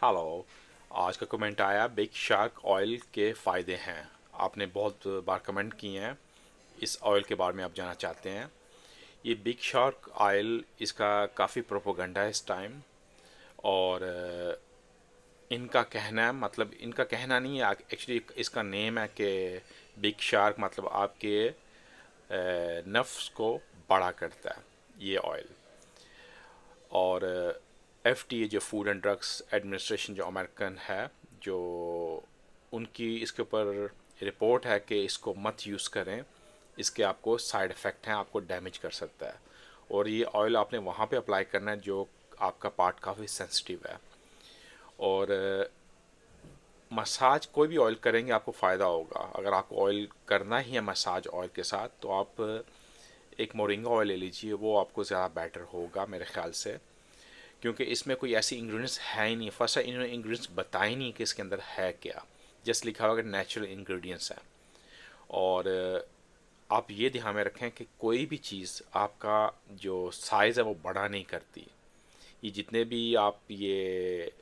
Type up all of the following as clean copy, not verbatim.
Hello. आज का comment आया बिग शार्क ऑयल के फ़ायदे हैं। आपने बहुत बार कमेंट किए हैं, इस ऑयल के बारे में आप जानना चाहते हैं। ये बिग शार्क ऑयल, इसका काफ़ी प्रोपोगंडा है इस टाइम। और इनका कहना है, मतलब इनका कहना नहीं है, एक्चुअली इसका नेम है कि बिग शार्क मतलब आपके नफ्स को बड़ा करता है ये ऑयल। और एफडीए जो फूड एंड ड्रग्स एडमिनिस्ट्रेशन जो अमेरिकन है, जो उनकी इसके ऊपर रिपोर्ट है कि इसको मत यूज़ करें, इसके आपको साइड इफ़ेक्ट हैं, आपको डैमेज कर सकता है। और ये ऑयल आपने वहाँ पे अप्लाई करना है जो आपका पार्ट काफ़ी सेंसिटिव है। और मसाज कोई भी ऑयल करेंगे आपको फ़ायदा होगा। अगर आपको ऑयल करना ही है मसाज ऑयल के साथ, तो आप एक मोरिंगा ऑयल ले लीजिए, वो आपको ज़्यादा बेटर होगा मेरे ख्याल से। क्योंकि इसमें कोई ऐसी इंग्रेडिएंट्स है ही नहीं। फर्स्ट इन्होंने इंग्रेडिएंट्स बताए ही नहीं कि इसके अंदर है क्या। जस्ट लिखा हुआ कि नेचुरल इंग्रेडिएंट्स हैं। और आप ये ध्यान में रखें कि कोई भी चीज़ आपका जो साइज़ है वो बड़ा नहीं करती। ये जितने भी आप ये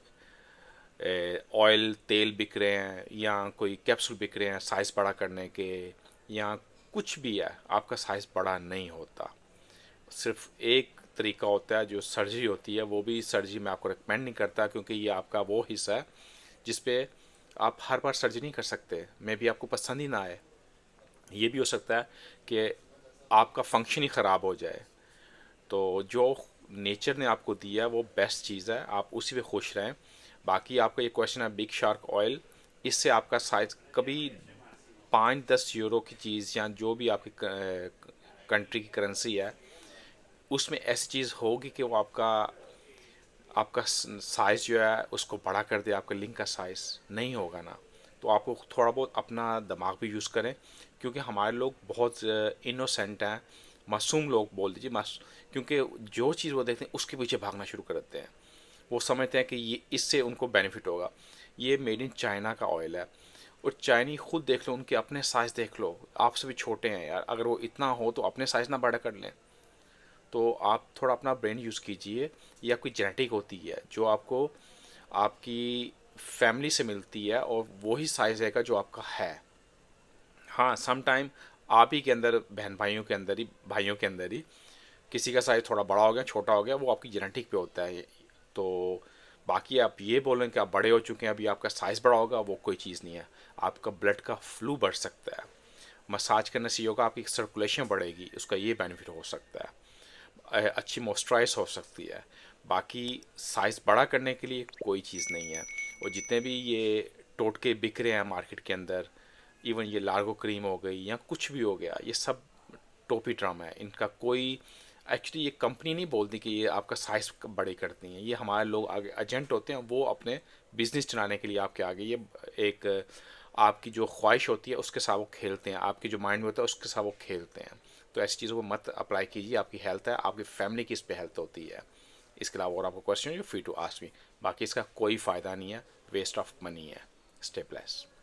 ऑयल तेल बिक रहे हैं या कोई कैप्सूल बिक रहे हैं साइज़ बड़ा करने के, या कुछ भी है, आपका साइज़ बड़ा नहीं होता। सिर्फ एक तरीका होता है जो सर्जरी होती है, वो भी सर्जरी मैं आपको रिकमेंड नहीं करता, क्योंकि ये आपका वो हिस्सा है जिस पे आप हर बार सर्जरी नहीं कर सकते। मे भी आपको पसंद ही ना आए। ये भी हो सकता है कि आपका फंक्शन ही ख़राब हो जाए। तो जो नेचर ने आपको दिया है वो बेस्ट चीज़ है, आप उसी पे खुश रहें। बाकी आपका ये क्वेश्चन है बिग शार्क ऑयल, इससे आपका साइज कभी 5-10 यूरो की चीज़ या जो भी आपकी कंट्री की करेंसी है, उसमें ऐसी चीज़ होगी कि वो आपका आपका साइज़ जो है उसको बड़ा कर दे, आपका लिंक का साइज़ नहीं होगा ना। तो आपको थोड़ा बहुत अपना दिमाग भी यूज़ करें, क्योंकि हमारे लोग बहुत इनोसेंट हैं, मासूम लोग बोल दीजिए, क्योंकि जो चीज़ वो देखते हैं उसके पीछे भागना शुरू कर देते हैं। वो समझते हैं कि ये इससे उनको बेनिफिट होगा। ये मेड इन चाइना का ऑयल है, और चाइनी खुद देख लो, उनके अपने साइज़ देख लो, आपसे भी छोटे हैं यार। अगर वो इतना हो तो अपने साइज़ ना बड़ा कर लें। तो आप थोड़ा अपना ब्रेन यूज़ कीजिए। या कोई जेनेटिक होती है जो आपको आपकी फैमिली से मिलती है, और वही साइज़ रहेगा जो आपका है। हाँ, सम टाइम आप ही के अंदर, बहन भाइयों के अंदर ही, भाइयों के अंदर ही किसी का साइज़ थोड़ा बड़ा हो गया, छोटा हो गया, वो आपकी जेनेटिक पे होता है। तो बाकी आप ये बोलें कि आप बड़े हो चुके हैं, अभी आपका साइज़ बड़ा होगा, वो कोई चीज़ नहीं है। आपका ब्लड का फ्लू बढ़ सकता है। मसाज करने से योगा आपकी सर्कुलेशन बढ़ेगी, उसका ये बेनिफिट हो सकता है। अच्छी मॉइस्चराइज हो सकती है। बाकी साइज़ बड़ा करने के लिए कोई चीज़ नहीं है। और जितने भी ये टोटके बिक रहे हैं मार्केट के अंदर, इवन ये लार्गो क्रीम हो गई या कुछ भी हो गया, ये सब टोपी ड्रामा है। इनका कोई, एक्चुअली ये कंपनी नहीं बोलती कि ये आपका साइज़ बड़े करती हैं। ये हमारे लोग आगे एजेंट होते हैं, वो अपने बिजनेस चलाने के लिए आपके आगे ये एक आपकी जो ख्वाहिश होती है उसके साथ वो खेलते हैं, आपकी जो माइंड में होता है उसके साथ वो खेलते हैं। तो ऐसी चीज़ों को मत अप्लाई कीजिए। आपकी हेल्थ है, आपकी फैमिली की इस पे हेल्थ होती है। इसके अलावा और आपको question, you free to ask me. बाकी इसका कोई फ़ायदा नहीं है, वेस्ट ऑफ मनी है। Stay blessed.